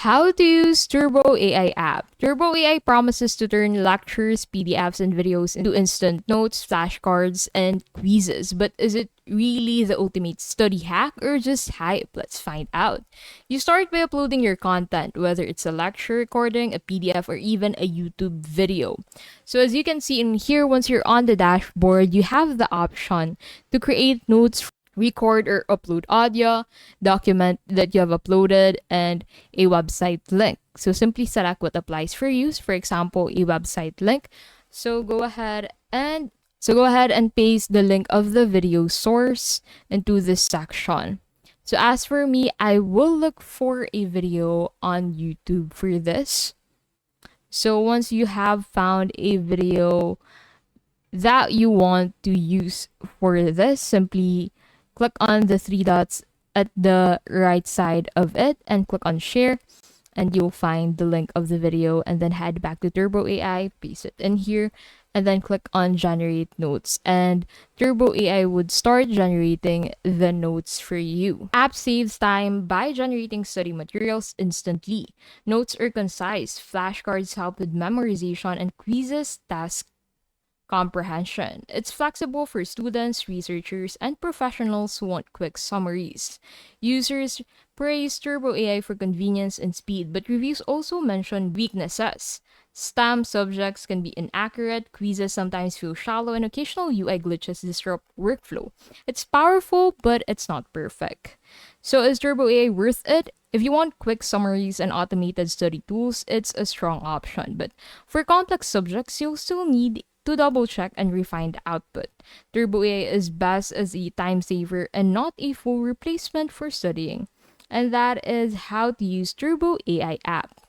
How to use Turbo AI app. Turbo AI promises to turn lectures, PDFs, and videos into instant notes, flashcards, and quizzes. But is it really the ultimate study hack or just hype? Let's find out. You start by uploading your content, whether it's a lecture recording, a PDF, or even a YouTube video. So as you can see in here, once you're on the dashboard, you have the option to create notes, record or upload audio, document that you have uploaded, and a website link. So simply select what applies for you. For example, a website link. So go ahead and paste the link of the video source into this section. So as for me, I will look for a video on YouTube for this. So once you have found a video that you want to use for this, simply click on the three dots at the right side of it and click on share, and you'll find the link of the video, and then head back to Turbo AI, paste it in here, and then click on generate notes, and Turbo AI would start generating the notes for you. App saves time by generating study materials instantly. Notes are concise, flashcards help with memorization, and quizzes task comprehension. It's flexible for students, researchers, and professionals who want quick summaries. Users praise Turbo AI for convenience and speed, but reviews also mention weaknesses. STEM subjects can be inaccurate, quizzes sometimes feel shallow, and occasional UI glitches disrupt workflow. It's powerful, but it's not perfect. So is Turbo AI worth it? If you want quick summaries and automated study tools, it's a strong option. But for complex subjects, you'll still need to double check and refine the output. Turbo AI is best as a time saver and not a full replacement for studying. And that is how to use Turbo AI app.